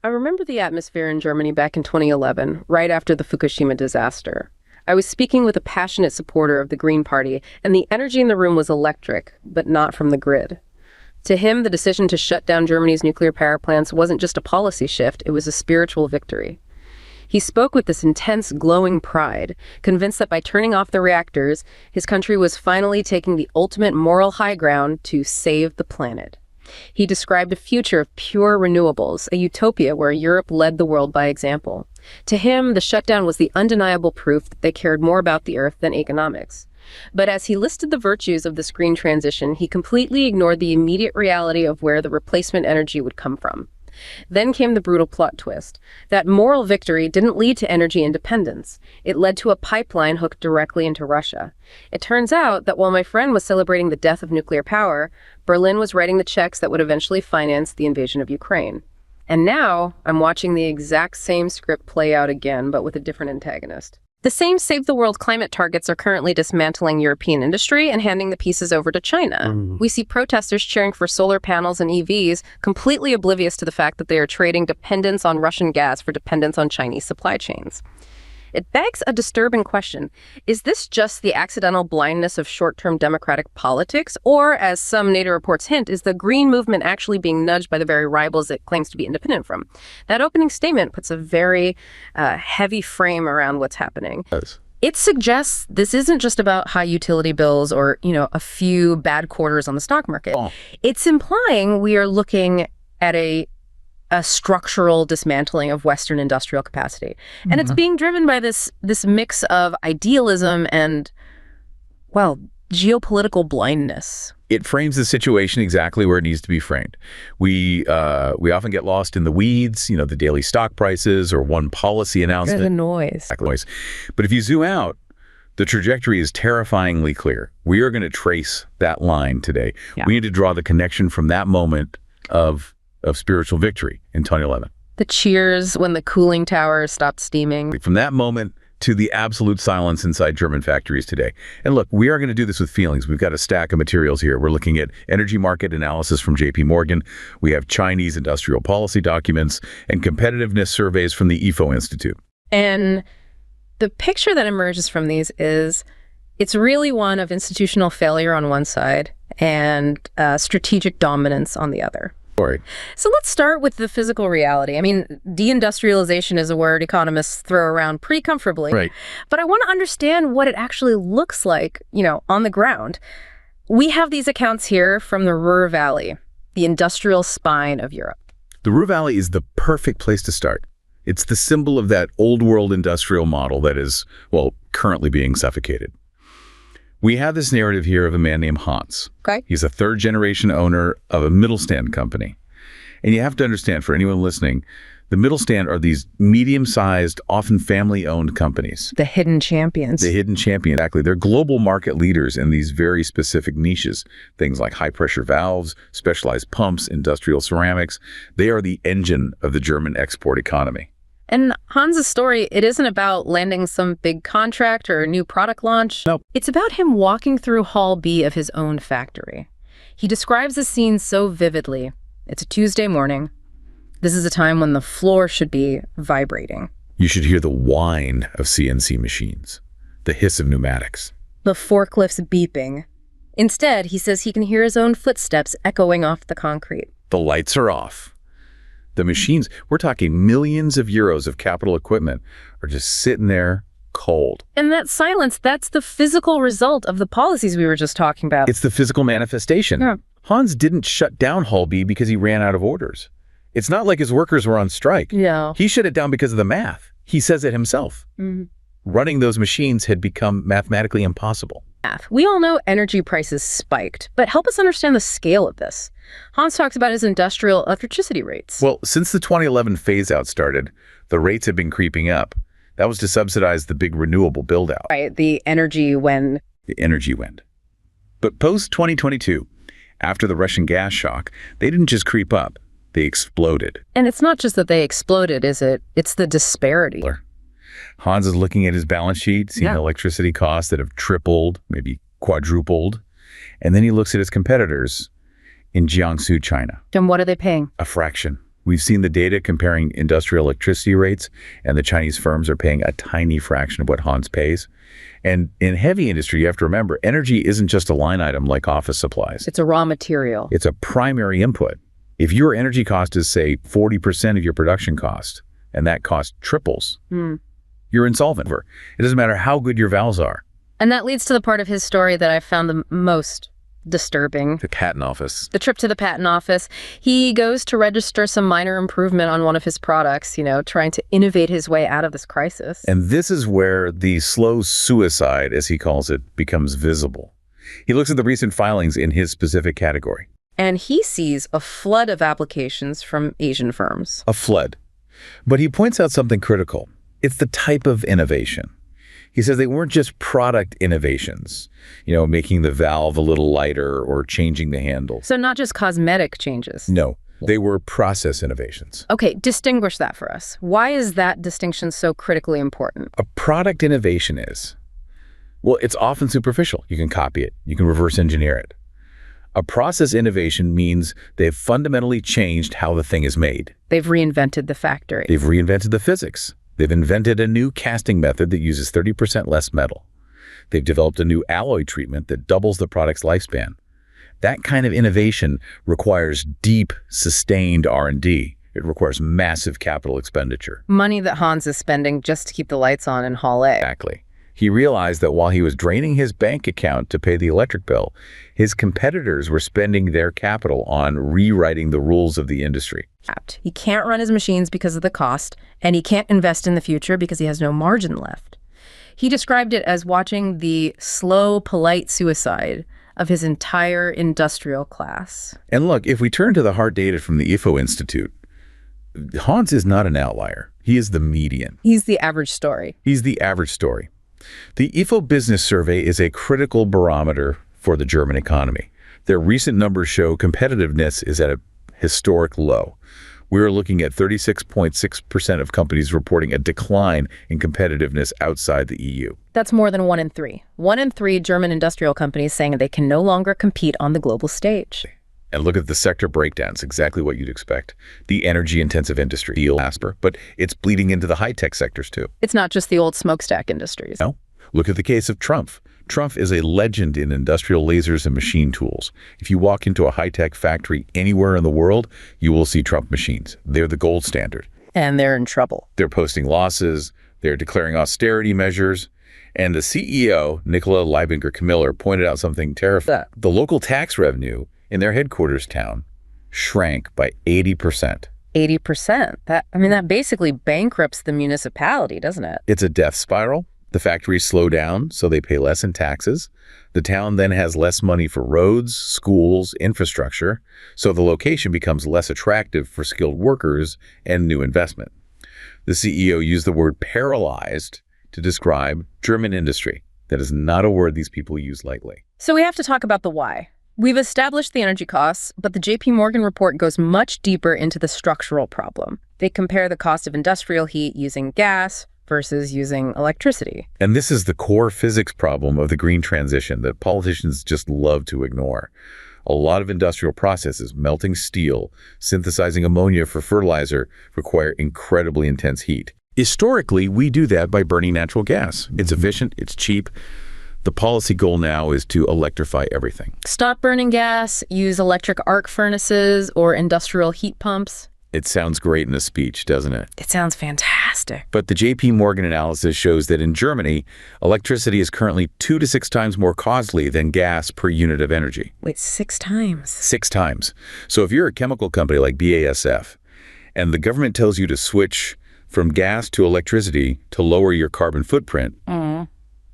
I remember the atmosphere in Germany back in 2011, right after the Fukushima disaster. I was speaking with a passionate supporter of the Green Party, and the energy in the room was electric, but not from the grid. To him, the decision to shut down Germany's nuclear power plants wasn't just a policy shift, it was a spiritual victory. He spoke with this intense, glowing pride, convinced that by turning off the reactors, his country was finally taking the ultimate moral high ground to save the planet. He described a future of pure renewables, a utopia where Europe led the world by example. To him, the shutdown was the undeniable proof that they cared more about the Earth than economics. But as he listed the virtues of this green transition, he completely ignored the immediate reality of where the replacement energy would come from. Then came the brutal plot twist. That moral victory didn't lead to energy independence. It led to a pipeline hooked directly into Russia. It turns out that while my friend was celebrating the death of nuclear power, Berlin was writing the checks that would eventually finance the invasion of Ukraine. And now I'm watching the exact same script play out again, but with a different antagonist. The same Save the World climate targets are currently dismantling European industry and handing the pieces over to China. We see protesters cheering for solar panels and EVs, completely oblivious to the fact that they are trading dependence on Russian gas for dependence on Chinese supply chains. It begs a disturbing question. Is this just the accidental blindness of short-term democratic politics? Or, as some NATO reports hint, is the green movement actually being nudged by the very rivals it claims to be independent from? That opening statement puts a very heavy frame around what's happening. Yes. It suggests this isn't just about high utility bills or, a few bad quarters on the stock market. It's implying we are looking at a structural dismantling of Western industrial capacity. And it's being driven by this mix of idealism and, well, geopolitical blindness. It frames the situation exactly where it needs to be framed. We often get lost in the weeds, the daily stock prices or one policy announcement. The noise. But if you zoom out, the trajectory is terrifyingly clear. We are going to trace that line today. Yeah. We need to draw the connection from that moment of spiritual victory in 2011. The cheers when the cooling tower stopped steaming. From that moment to the absolute silence inside German factories today. And look, we are going to do this with feelings. We've got a stack of materials here. We're looking at energy market analysis from JP Morgan. We have Chinese industrial policy documents and competitiveness surveys from the IFO Institute. And the picture that emerges from these is it's really one of institutional failure on one side and strategic dominance on the other. So let's start with the physical reality. I mean, deindustrialization is a word economists throw around pretty comfortably. Right. But I want to understand what it actually looks like, on the ground. We have these accounts here from the Ruhr Valley, the industrial spine of Europe. The Ruhr Valley is the perfect place to start. It's the symbol of that old world industrial model that is, currently being suffocated. We have this narrative here of a man named Hans. Okay. He's a third-generation owner of a Mittelstand company. And you have to understand, for anyone listening, the Mittelstand are these medium-sized, often family-owned companies. The hidden champions. The hidden champions, exactly. They're global market leaders in these very specific niches. Things like high-pressure valves, specialized pumps, industrial ceramics. They are the engine of the German export economy. And Hans's story, it isn't about landing some big contract or a new product launch. Nope. It's about him walking through Hall B of his own factory. He describes the scene so vividly. It's a Tuesday morning. This is a time when the floor should be vibrating. You should hear the whine of CNC machines, the hiss of pneumatics. The forklifts beeping. Instead, he says he can hear his own footsteps echoing off the concrete. The lights are off. The machines, we're talking millions of euros of capital equipment, are just sitting there cold. And that silence, that's the physical result of the policies we were just talking about. It's the physical manifestation. Yeah. Hans didn't shut down Hall B because he ran out of orders. It's not like his workers were on strike. No. He shut it down because of the math. He says it himself. Running those machines had become mathematically impossible. We all know energy prices spiked, but help us understand the scale of this. Hans talks about his industrial electricity rates. Well, since the 2011 phase-out started, the rates have been creeping up. That was to subsidize the big renewable build-out. Right, the energy wind. The energy wind. But post-2022, after the Russian gas shock, they didn't just creep up, they exploded. And it's not just that they exploded, is it? It's the disparity. Hans is looking at his balance sheet, seeing electricity costs that have tripled, maybe quadrupled. And then he looks at his competitors in Jiangsu, China. And what are they paying? A fraction. We've seen the data comparing industrial electricity rates, and the Chinese firms are paying a tiny fraction of what Hans pays. And in heavy industry, you have to remember, energy isn't just a line item like office supplies. It's a raw material. It's a primary input. If your energy cost is, say, 40% of your production cost, and that cost triples, you're insolvent. It doesn't matter how good your valves are. And that leads to the part of his story that I found the most disturbing. The patent office. The trip to the patent office. He goes to register some minor improvement on one of his products, trying to innovate his way out of this crisis. And this is where the slow suicide, as he calls it, becomes visible. He looks at the recent filings in his specific category. And he sees a flood of applications from Asian firms. A flood. But he points out something critical. It's the type of innovation. He says they weren't just product innovations, making the valve a little lighter or changing the handle. So not just cosmetic changes. No, they were process innovations. Okay, distinguish that for us. Why is that distinction so critically important? A product innovation is, well, it's often superficial. You can copy it. You can reverse engineer it. A process innovation means they've fundamentally changed how the thing is made. They've reinvented the factory. They've reinvented the physics. They've invented a new casting method that uses 30% less metal. They've developed a new alloy treatment that doubles the product's lifespan. That kind of innovation requires deep, sustained R&D. It requires massive capital expenditure. Money that Hans is spending just to keep the lights on in Hall A. Exactly. He realized that while he was draining his bank account to pay the electric bill, his competitors were spending their capital on rewriting the rules of the industry. He can't run his machines because of the cost, and he can't invest in the future because he has no margin left. He described it as watching the slow, polite suicide of his entire industrial class. And look, if we turn to the hard data from the IFO Institute, Hans is not an outlier. He is the median. He's the average story. He's the average story. The IFO Business Survey is a critical barometer for the German economy. Their recent numbers show competitiveness is at a historic low. We're looking at 36.6% of companies reporting a decline in competitiveness outside the EU. That's more than 1 in 3. 1 in 3 German industrial companies saying they can no longer compete on the global stage. And look at the sector breakdowns, exactly what you'd expect. The energy-intensive industry, but it's bleeding into the high-tech sectors too. It's not just the old smokestack industries. No. Look at the case of Trump. Trump is a legend in industrial lasers and machine tools. If you walk into a high-tech factory anywhere in the world, you will see Trump machines. They're the gold standard. And they're in trouble. They're posting losses. They're declaring austerity measures. And the CEO, Nicola Leibinger-Kamiller, pointed out something terrifying. The local tax revenue in their headquarters town shrank by 80%. 80%? That basically bankrupts the municipality, doesn't it? It's a death spiral. The factories slow down, so they pay less in taxes. The town then has less money for roads, schools, infrastructure, so the location becomes less attractive for skilled workers and new investment. The CEO used the word paralyzed to describe German industry. That is not a word these people use lightly. So we have to talk about the why. We've established the energy costs, but the JP Morgan report goes much deeper into the structural problem. They compare the cost of industrial heat using gas versus using electricity. And this is the core physics problem of the green transition that politicians just love to ignore. A lot of industrial processes, melting steel, synthesizing ammonia for fertilizer, require incredibly intense heat. Historically, we do that by burning natural gas. It's efficient, it's cheap. The policy goal now is to electrify everything. Stop burning gas, use electric arc furnaces or industrial heat pumps. It sounds great in a speech, doesn't it? It sounds fantastic. But the JP Morgan analysis shows that in Germany, electricity is currently 2 to 6 times more costly than gas per unit of energy. Wait, 6 times? 6 times. So if you're a chemical company like BASF, and the government tells you to switch from gas to electricity to lower your carbon footprint,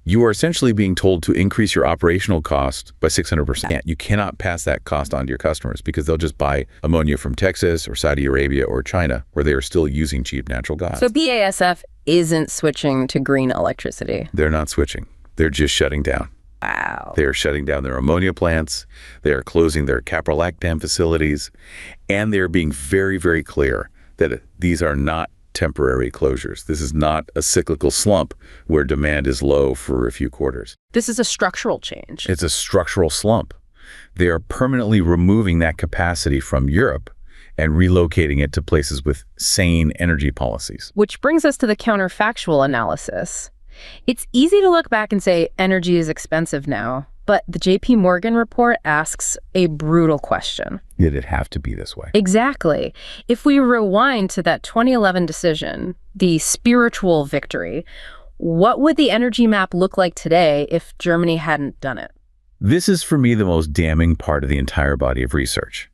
you are essentially being told to increase your operational cost by 600%. You cannot pass that cost on to your customers because they'll just buy ammonia from Texas or Saudi Arabia or China, where they are still using cheap natural gas. So BASF isn't switching to green electricity? They're not switching. They're just shutting down. Wow. They are shutting down their ammonia plants. They are closing their caprolactam facilities. And they're being very, very clear that these are not temporary closures. This is not a cyclical slump where demand is low for a few quarters. This is a structural change. It's a structural slump. They are permanently removing that capacity from Europe and relocating it to places with sane energy policies. Which brings us to the counterfactual analysis. It's easy to look back and say energy is expensive now, but the JP Morgan report asks a brutal question. Did it have to be this way? Exactly. If we rewind to that 2011 decision, the spiritual victory, what would the energy map look like today if Germany hadn't done it? This is, for me, the most damning part of the entire body of research.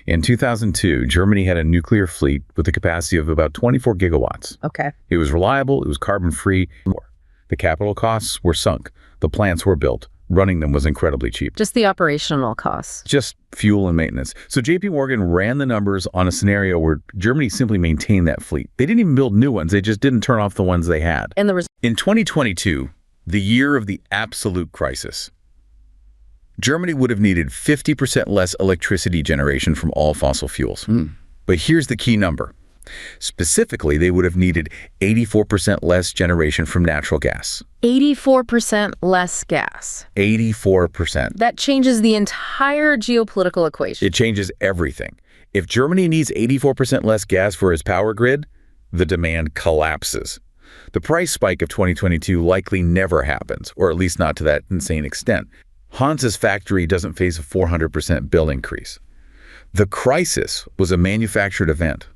In 2002, Germany had a nuclear fleet with a capacity of about 24 gigawatts. Okay. It was reliable, it was carbon-free. The capital costs were sunk. The plants were built. Running them was incredibly cheap. Just the operational costs. Just fuel and maintenance. So JP Morgan ran the numbers on a scenario where Germany simply maintained that fleet. They didn't even build new ones. They just didn't turn off the ones they had. And in 2022, the year of the absolute crisis, Germany would have needed 50% less electricity generation from all fossil fuels. But here's the key number. Specifically, they would have needed 84% less generation from natural gas. 84% less gas. 84%. That changes the entire geopolitical equation. It changes everything. If Germany needs 84% less gas for its power grid, the demand collapses. The price spike of 2022 likely never happens, or at least not to that insane extent. Hans's factory doesn't face a 400% bill increase. The crisis was a manufactured event.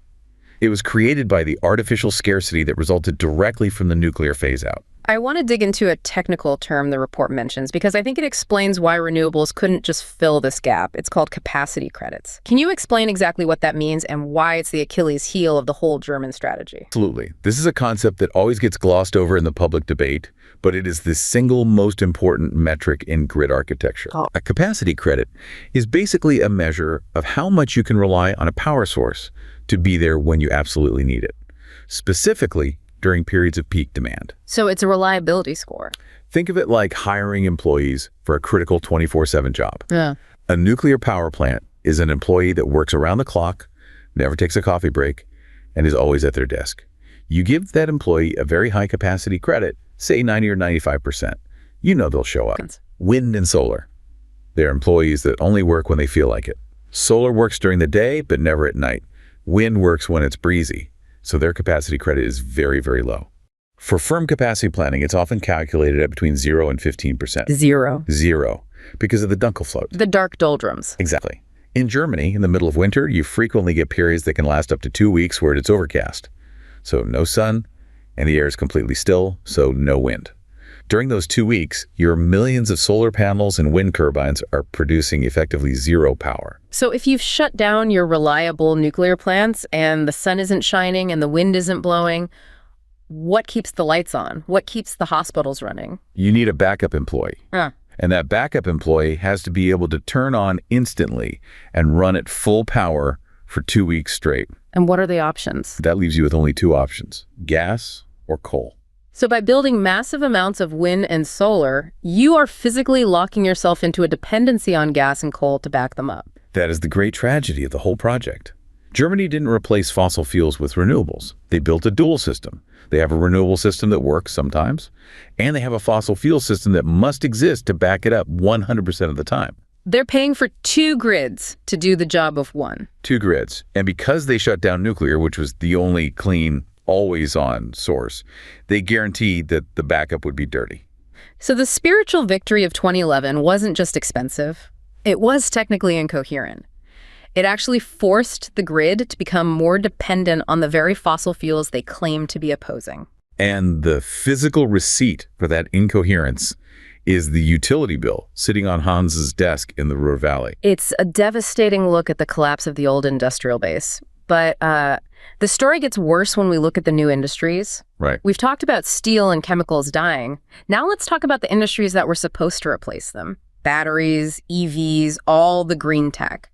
It was created by the artificial scarcity that resulted directly from the nuclear phase-out. I want to dig into a technical term the report mentions because I think it explains why renewables couldn't just fill this gap. It's called capacity credits. Can you explain exactly what that means and why it's the Achilles heel of the whole German strategy? Absolutely. This is a concept that always gets glossed over in the public debate, but it is the single most important metric in grid architecture. A capacity credit is basically a measure of how much you can rely on a power source to be there when you absolutely need it, specifically during periods of peak demand. So it's a reliability score. Think of it like hiring employees for a critical 24/7 job. Yeah. A nuclear power plant is an employee that works around the clock, never takes a coffee break, and is always at their desk. You give that employee a very high capacity credit, say 90 or 95%. You know they'll show up. Wind and solar. They're employees that only work when they feel like it. Solar works during the day, but never at night. Wind works when it's breezy, so their capacity credit is very, very low. For firm capacity planning, it's often calculated at between 0 and 15%. Zero, because of the Dunkelflaut. The dark doldrums. Exactly. In Germany, in the middle of winter, you frequently get periods that can last up to 2 weeks where it's overcast. So no sun, and the air is completely still, so no wind. During those 2 weeks, your millions of solar panels and wind turbines are producing effectively zero power. So if you've shut down your reliable nuclear plants and the sun isn't shining and the wind isn't blowing, what keeps the lights on? What keeps the hospitals running? You need a backup employee. And that backup employee has to be able to turn on instantly and run at full power for 2 weeks straight. And what are the options? That leaves you with only 2 options, gas or coal. So by building massive amounts of wind and solar, you are physically locking yourself into a dependency on gas and coal to back them up. That is the great tragedy of the whole project. Germany didn't replace fossil fuels with renewables. They built a dual system. They have a renewable system that works sometimes, and they have a fossil fuel system that must exist to back it up 100% of the time. They're paying for 2 grids to do the job of one. 2 grids. And because they shut down nuclear, which was the only clean, always-on source, they guaranteed that the backup would be dirty. So the spiritual victory of 2011 wasn't just expensive. It was technically incoherent. It actually forced the grid to become more dependent on the very fossil fuels they claim to be opposing. And the physical receipt for that incoherence is the utility bill sitting on Hans's desk in the Ruhr Valley. It's a devastating look at the collapse of the old industrial base. But the story gets worse when we look at the new industries. Right. We've talked about steel and chemicals dying. Now let's talk about the industries that were supposed to replace them. Batteries, EVs, all the green tech.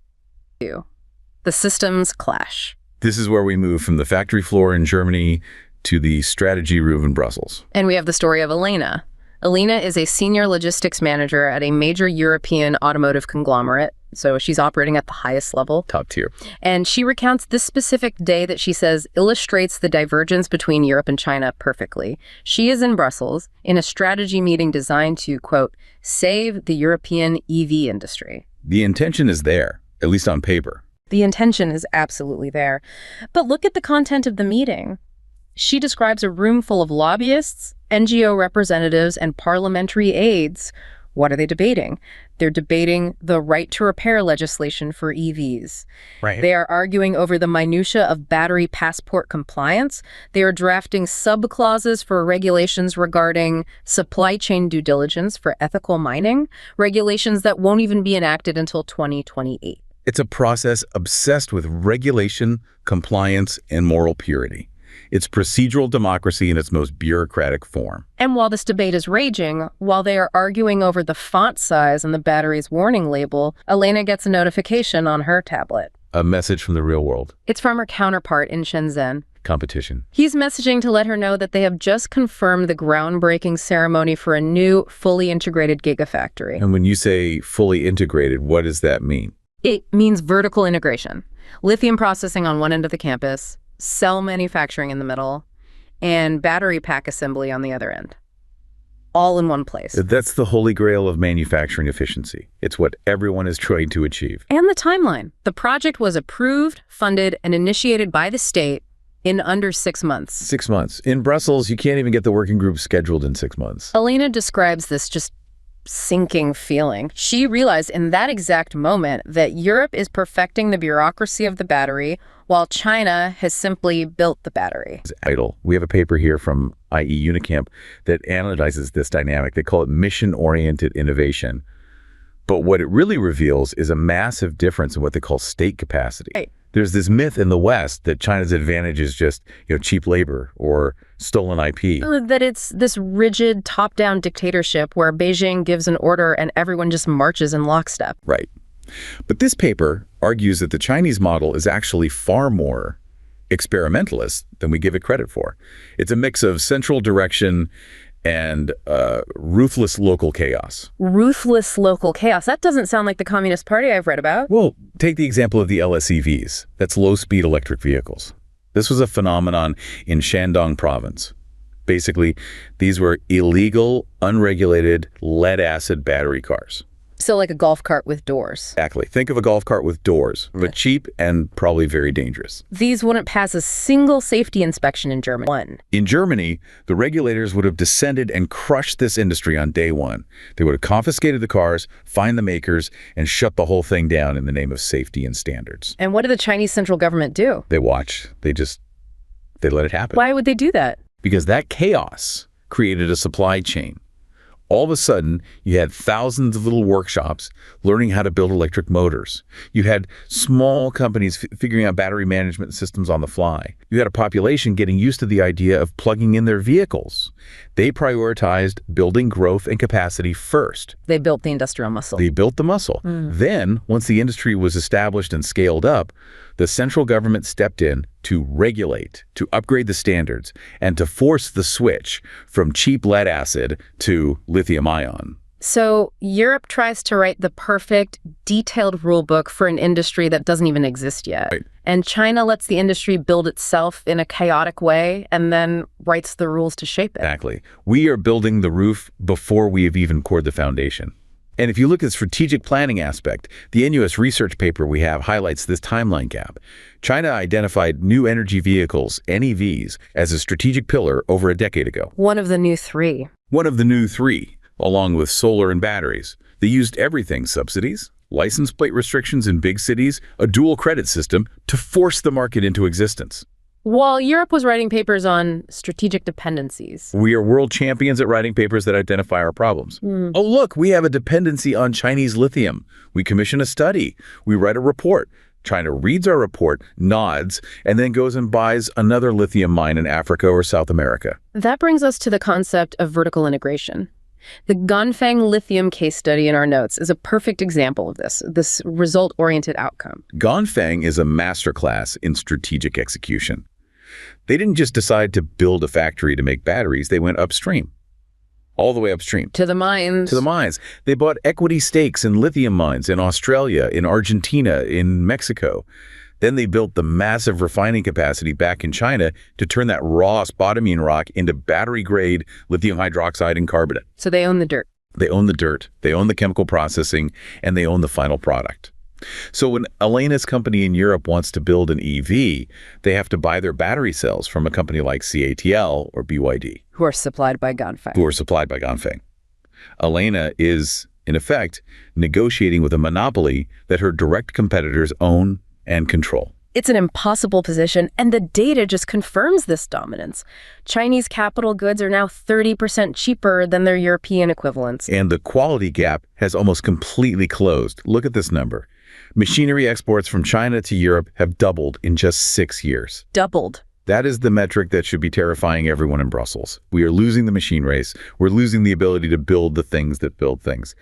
The systems clash. This is where we move from the factory floor in Germany to the strategy room in Brussels. And we have the story of Elena. Elena is a senior logistics manager at a major European automotive conglomerate. So she's operating at the highest level. Top tier. And she recounts this specific day that she says illustrates the divergence between Europe and China perfectly. She is in Brussels in a strategy meeting designed to, quote, save the European EV industry. The intention is there, at least on paper. The intention is absolutely there. But look at the content of the meeting. She describes a room full of lobbyists, NGO representatives, and parliamentary aides. What are they debating? They're debating the right to repair legislation for EVs. Right. They are arguing over the minutia of battery passport compliance. They are drafting sub-clauses for regulations regarding supply chain due diligence for ethical mining, regulations that won't even be enacted until 2028. It's a process obsessed with regulation, compliance, and moral purity. It's procedural democracy in its most bureaucratic form. And while this debate is raging, while they are arguing over the font size and the battery's warning label, Elena gets a notification on her tablet. A message from the real world. It's from her counterpart in Shenzhen. Competition. He's messaging to let her know that they have just confirmed the groundbreaking ceremony for a new, fully integrated gigafactory. And when you say fully integrated, what does that mean? It means vertical integration. Lithium processing on one end of the campus, cell manufacturing in the middle, and battery pack assembly on the other end. All in one place. That's the holy grail of manufacturing efficiency. It's what everyone is trying to achieve. And the timeline. The project was approved, funded, and initiated by the state in under 6 months. 6 months. In Brussels, you can't even get the working group scheduled in 6 months. Elena describes this just sinking feeling. She realized in that exact moment that Europe is perfecting the bureaucracy of the battery while China has simply built the battery. It's idle. We have a paper here from IE Unicamp that analyzes this dynamic. They call it mission-oriented innovation. But what it really reveals is a massive difference in what they call state capacity. Right. There's this myth in the West that China's advantage is just, cheap labor or stolen IP. That it's this rigid top-down dictatorship where Beijing gives an order and everyone just marches in lockstep. Right. But this paper argues that the Chinese model is actually far more experimentalist than we give it credit for. It's a mix of central direction and ruthless local chaos. Ruthless local chaos. That doesn't sound like the Communist Party I've read about. Well, take the example of the LSEVs. That's low-speed electric vehicles. This was a phenomenon in Shandong province. Basically, these were illegal, unregulated, lead-acid battery cars. So like a golf cart with doors. Exactly. Think of a golf cart with doors, but cheap and probably very dangerous. These wouldn't pass a single safety inspection in Germany. In Germany, the regulators would have descended and crushed this industry on day one. They would have confiscated the cars, fined the makers, and shut the whole thing down in the name of safety and standards. And what did the Chinese central government do? They watch. They let it happen. Why would they do that? Because that chaos created a supply chain. All of a sudden, you had thousands of little workshops learning how to build electric motors. You had small companies figuring out battery management systems on the fly. You had a population getting used to the idea of plugging in their vehicles. They prioritized building growth and capacity first. They built the industrial muscle. They built the muscle. Then, once the industry was established and scaled up, the central government stepped in to regulate, to upgrade the standards, and to force the switch from cheap lead acid to lithium ion. So Europe tries to write the perfect, detailed rule book for an industry that doesn't even exist yet. Right. And China lets the industry build itself in a chaotic way and then writes the rules to shape it. Exactly. We are building the roof before we have even poured the foundation. And if you look at the strategic planning aspect, the NUS research paper we have highlights this timeline gap. China identified new energy vehicles, NEVs, as a strategic pillar over a decade ago. One of the new three. One of the new three, along with solar and batteries. They used everything: subsidies, license plate restrictions in big cities, a dual credit system to force the market into existence. While Europe was writing papers on strategic dependencies. We are world champions at writing papers that identify our problems. Oh, look, we have a dependency on Chinese lithium. We commission a study. We write a report. China reads our report, nods, and then goes and buys another lithium mine in Africa or South America. That brings us to the concept of vertical integration. The Ganfeng lithium case study in our notes is a perfect example of this result-oriented outcome. Ganfeng is a masterclass in strategic execution. They didn't just decide to build a factory to make batteries. They went upstream, all the way upstream. To the mines. To the mines. They bought equity stakes in lithium mines in Australia, in Argentina, in Mexico. Then they built the massive refining capacity back in China to turn that raw spodumene rock into battery-grade lithium hydroxide and carbonate. So they own the dirt. They own the dirt, they own the chemical processing, and they own the final product. So when Elena's company in Europe wants to build an EV, they have to buy their battery cells from a company like CATL or BYD, Who are supplied by Ganfeng. who are supplied by Ganfeng. Elena is, in effect, negotiating with a monopoly that her direct competitors own and control. It's an impossible position, and the data just confirms this dominance. Chinese capital goods are now 30% cheaper than their European equivalents. And the quality gap has almost completely closed. Look at this number. Machinery exports from China to Europe have doubled in just 6 years. Doubled. That is the metric that should be terrifying everyone in Brussels. We are losing the machine race. We're losing the ability to build the things that build things.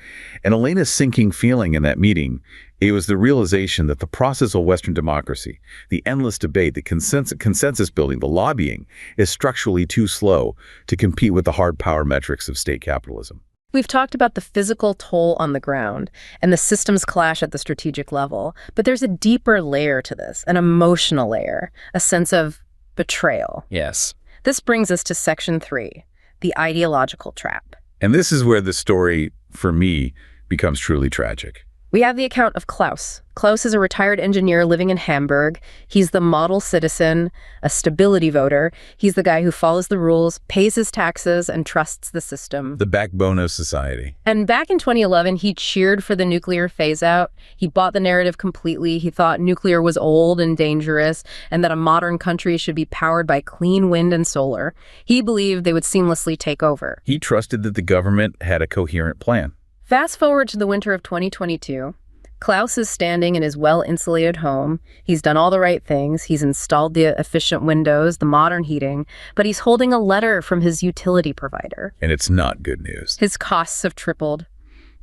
And Elena's sinking feeling in that meeting, it was the realization that the process of Western democracy, the endless debate, the consensus building, the lobbying, is structurally too slow to compete with the hard power metrics of state capitalism. We've talked about the physical toll on the ground and the systems clash at the strategic level, but there's a deeper layer to this, an emotional layer, a sense of betrayal. Yes. This brings us to section 3, the ideological trap. And this is where the story, for me, becomes truly tragic. We have the account of Klaus. Klaus is a retired engineer living in Hamburg. He's the model citizen, a stability voter. He's the guy who follows the rules, pays his taxes, and trusts the system. The backbone of society. And back in 2011, he cheered for the nuclear phase-out. He bought the narrative completely. He thought nuclear was old and dangerous, and that a modern country should be powered by clean wind and solar. He believed they would seamlessly take over. He trusted that the government had a coherent plan. Fast forward to the winter of 2022. Klaus is standing in his well-insulated home. He's done all the right things. He's installed the efficient windows, the modern heating, but he's holding a letter from his utility provider. And it's not good news. His costs have tripled.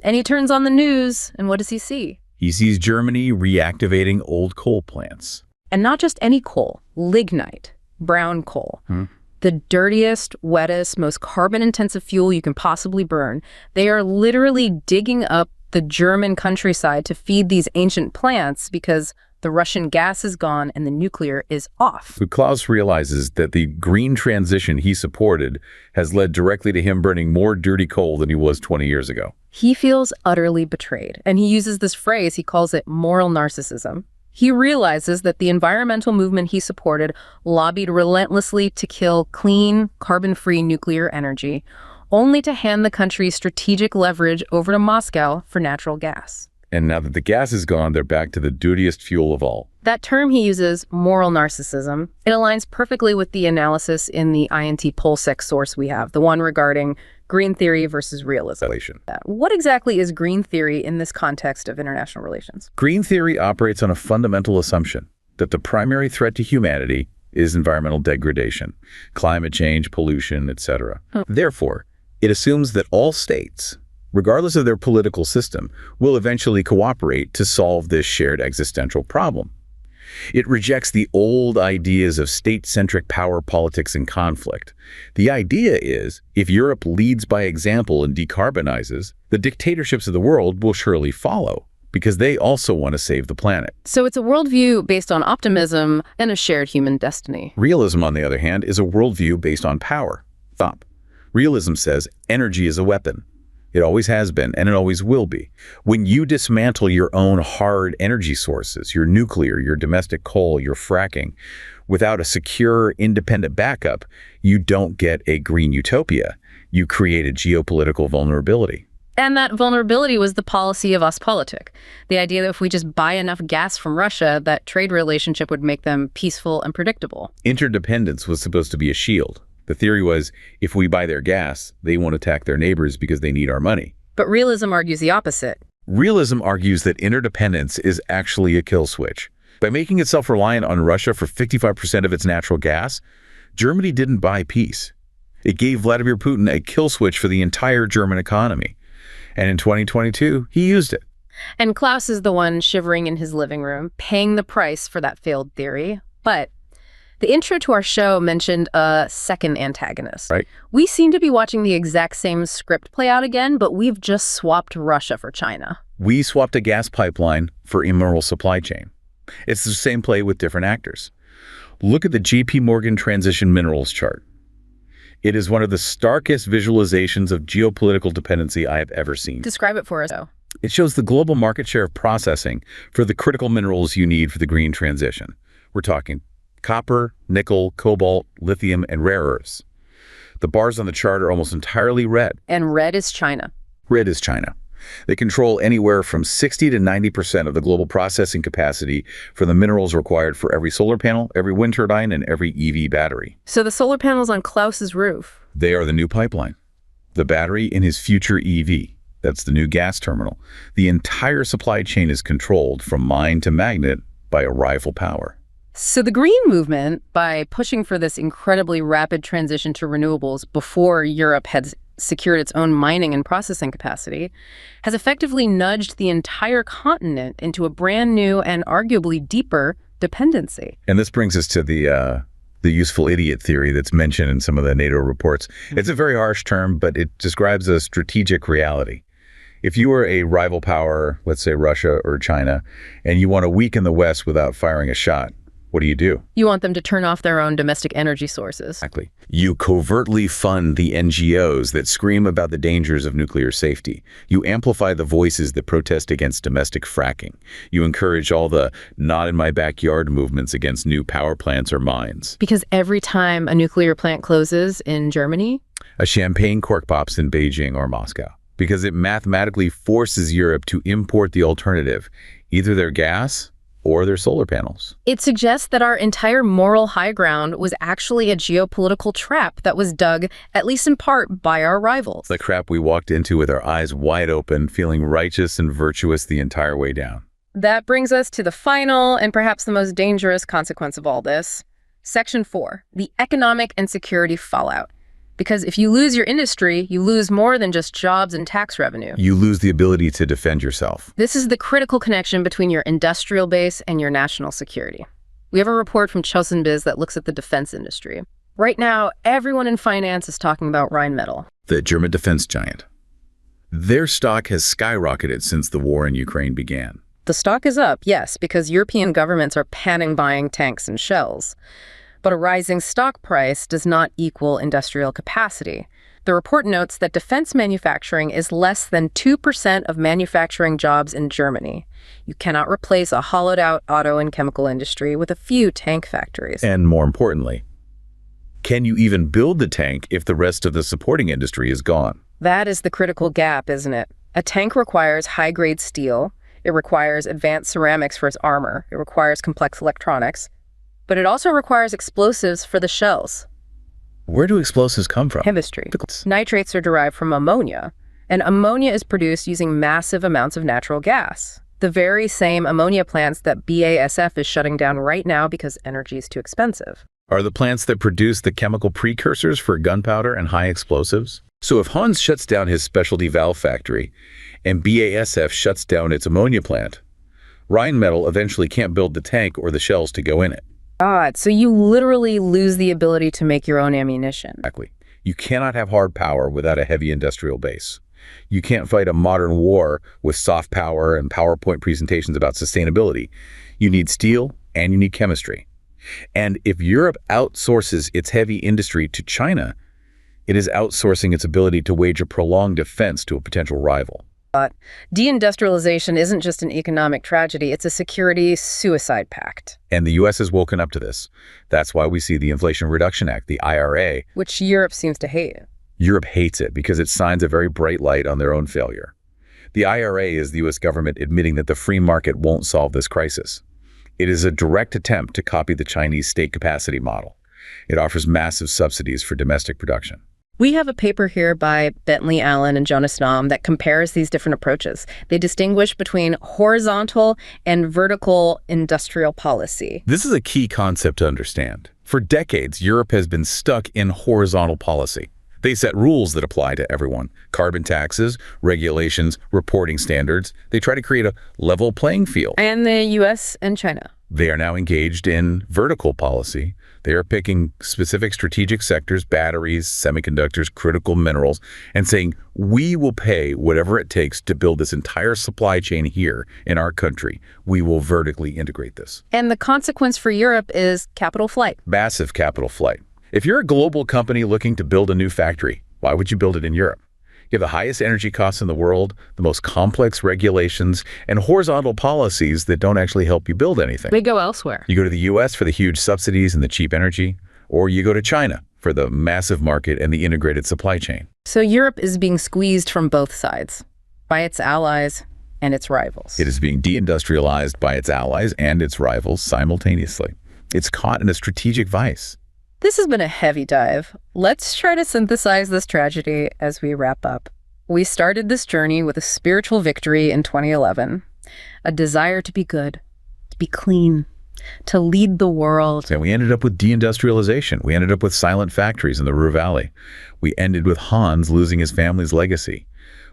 And he turns on the news, and what does he see? He sees Germany reactivating old coal plants. And not just any coal, lignite, brown coal. The dirtiest, wettest, most carbon-intensive fuel you can possibly burn. They are literally digging up the German countryside to feed these ancient plants because the Russian gas is gone and the nuclear is off. But Klaus realizes that the green transition he supported has led directly to him burning more dirty coal than he was 20 years ago. He feels utterly betrayed, and he uses this phrase, he calls it moral narcissism. He realizes that the environmental movement he supported lobbied relentlessly to kill clean, carbon-free nuclear energy, only to hand the country's strategic leverage over to Moscow for natural gas. And now that the gas is gone, they're back to the dirtiest fuel of all. That term he uses, moral narcissism, it aligns perfectly with the analysis in the INT PolSec source we have, the one regarding green theory versus realism. What exactly is green theory in this context of international relations? Green theory operates on a fundamental assumption that the primary threat to humanity is environmental degradation, climate change, pollution, etc. Therefore, it assumes that all states, regardless of their political system, will eventually cooperate to solve this shared existential problem. It rejects the old ideas of state-centric power politics and conflict. The idea is, if Europe leads by example and decarbonizes, the dictatorships of the world will surely follow, because they also want to save the planet. So it's a worldview based on optimism and a shared human destiny. Realism, on the other hand, is a worldview based on power. Thought. Realism says energy is a weapon. It always has been, and it always will be. When you dismantle your own hard energy sources, your nuclear, your domestic coal, your fracking, without a secure, independent backup, you don't get a green utopia. You create a geopolitical vulnerability. And that vulnerability was the policy of Ostpolitik, the idea that if we just buy enough gas from Russia, that trade relationship would make them peaceful and predictable. Interdependence was supposed to be a shield. The theory was, if we buy their gas, they won't attack their neighbors because they need our money. But realism argues the opposite. Realism argues that interdependence is actually a kill switch. By making itself reliant on Russia for 55% of its natural gas, Germany didn't buy peace. It gave Vladimir Putin a kill switch for the entire German economy. And in 2022, he used it. And Klaus is the one shivering in his living room, paying the price for that failed theory. But the intro to our show mentioned a second antagonist. Right. We seem to be watching the exact same script play out again, but we've just swapped Russia for China. We swapped a gas pipeline for immoral supply chain. It's the same play with different actors. Look at the JP Morgan transition minerals chart. It is one of the starkest visualizations of geopolitical dependency I have ever seen. Describe it for us, though. It shows the global market share of processing for the critical minerals you need for the green transition. We're talking copper, nickel, cobalt, lithium, and rare earths. The bars on the chart are almost entirely red. And red is China. Red is China. They control anywhere from 60 to 90% of the global processing capacity for the minerals required for every solar panel, every wind turbine, and every EV battery. So the solar panels on Klaus's roof. They are the new pipeline. The battery in his future EV. That's the new gas terminal. The entire supply chain is controlled from mine to magnet by a rival power. So the green movement, by pushing for this incredibly rapid transition to renewables before Europe had secured its own mining and processing capacity, has effectively nudged the entire continent into a brand new and arguably deeper dependency. And this brings us to the useful idiot theory that's mentioned in some of the NATO reports. It's a very harsh term, but it describes a strategic reality. If you were a rival power, let's say Russia or China, and you want to weaken the West without firing a shot, what do? You want them to turn off their own domestic energy sources. Exactly. You covertly fund the NGOs that scream about the dangers of nuclear safety. You amplify the voices that protest against domestic fracking. You encourage all the not in my backyard movements against new power plants or mines. Because every time a nuclear plant closes in Germany, a champagne cork pops in Beijing or Moscow. Because it mathematically forces Europe to import the alternative, either their gas or their solar panels. It suggests that our entire moral high ground was actually a geopolitical trap that was dug, at least in part, by our rivals. The trap we walked into with our eyes wide open, feeling righteous and virtuous the entire way down. That brings us to the final and perhaps the most dangerous consequence of all this. Section 4, the economic and security fallout. Because if you lose your industry, you lose more than just jobs and tax revenue. You lose the ability to defend yourself. This is the critical connection between your industrial base and your national security. We have a report from Chosunbiz that looks at the defense industry. Right now, everyone in finance is talking about Rheinmetall, the German defense giant. Their stock has skyrocketed since the war in Ukraine began. The stock is up, yes, because European governments are panic buying tanks and shells. But a rising stock price does not equal industrial capacity. The report notes that defense manufacturing is less than 2% of manufacturing jobs in Germany. You cannot replace a hollowed-out auto and chemical industry with a few tank factories. And more importantly, can you even build the tank if the rest of the supporting industry is gone? That is the critical gap, isn't it? A tank requires high-grade steel. It requires advanced ceramics for its armor. It requires complex electronics. But it also requires explosives for the shells. Where do explosives come from? Chemistry. Nitrates are derived from ammonia, and ammonia is produced using massive amounts of natural gas. The very same ammonia plants that BASF is shutting down right now because energy is too expensive. Are the plants that produce the chemical precursors for gunpowder and high explosives? So if Hans shuts down his specialty valve factory and BASF shuts down its ammonia plant, Rheinmetall eventually can't build the tank or the shells to go in it. God, so you literally lose the ability to make your own ammunition. Exactly. You cannot have hard power without a heavy industrial base. You can't fight a modern war with soft power and PowerPoint presentations about sustainability. You need steel and you need chemistry. And if Europe outsources its heavy industry to China, it is outsourcing its ability to wage a prolonged defense to a potential rival. But deindustrialization isn't just an economic tragedy, it's a security suicide pact. And the U.S. has woken up to this. That's why we see the Inflation Reduction Act, the IRA. Which Europe seems to hate. Europe hates it because it shines a very bright light on their own failure. The IRA is the U.S. government admitting that the free market won't solve this crisis. It is a direct attempt to copy the Chinese state capacity model. It offers massive subsidies for domestic production. We have a paper here by Bentley Allen and Jonas Naum that compares these different approaches. They distinguish between horizontal and vertical industrial policy. This is a key concept to understand. For decades, Europe has been stuck in horizontal policy. They set rules that apply to everyone. Carbon taxes, regulations, reporting standards. They try to create a level playing field. And the U.S. and China. They are now engaged in vertical policy. They are picking specific strategic sectors, batteries, semiconductors, critical minerals, and saying, we will pay whatever it takes to build this entire supply chain here in our country. We will vertically integrate this. And the consequence for Europe is capital flight. Massive capital flight. If you're a global company looking to build a new factory, why would you build it in Europe? You have the highest energy costs in the world, the most complex regulations, and horizontal policies that don't actually help you build anything. They go elsewhere. You go to the US for the huge subsidies and the cheap energy, or you go to China for the massive market and the integrated supply chain. So Europe is being squeezed from both sides, by its allies and its rivals. It is being deindustrialized by its allies and its rivals simultaneously. It's caught in a strategic vice. This has been a heavy dive. Let's try to synthesize this tragedy as we wrap up. We started this journey with a spiritual victory in 2011, a desire to be good, to be clean, to lead the world. And we ended up with deindustrialization. We ended up with silent factories in the Ruhr Valley. We ended with Hans losing his family's legacy,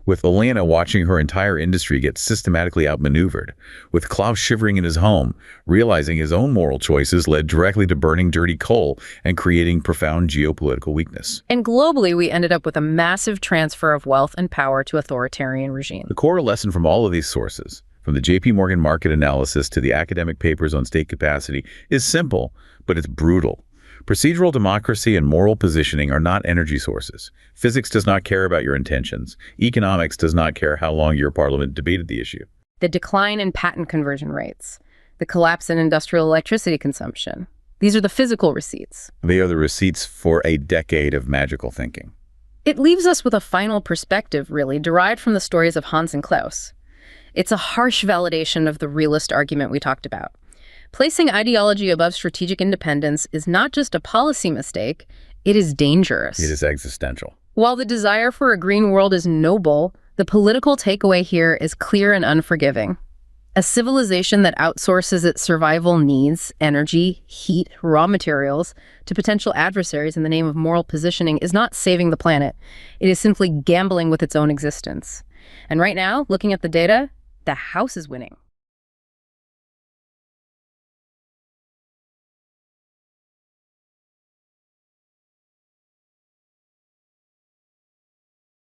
with Elena watching her entire industry get systematically outmaneuvered, with Klaus shivering in his home, realizing his own moral choices led directly to burning dirty coal and creating profound geopolitical weakness. And globally, we ended up with a massive transfer of wealth and power to authoritarian regimes. The core lesson from all of these sources, from the JP Morgan market analysis to the academic papers on state capacity, is simple, but it's brutal. Procedural democracy and moral positioning are not energy sources. Physics does not care about your intentions. Economics does not care how long your parliament debated the issue. The decline in patent conversion rates, the collapse in industrial electricity consumption. These are the physical receipts. They are the receipts for a decade of magical thinking. It leaves us with a final perspective, really, derived from the stories of Hans and Klaus. It's a harsh validation of the realist argument we talked about. Placing ideology above strategic independence is not just a policy mistake, it is dangerous. It is existential. While the desire for a green world is noble, the political takeaway here is clear and unforgiving. A civilization that outsources its survival needs, energy, heat, raw materials, to potential adversaries in the name of moral positioning is not saving the planet. It is simply gambling with its own existence. And right now, looking at the data, the house is winning.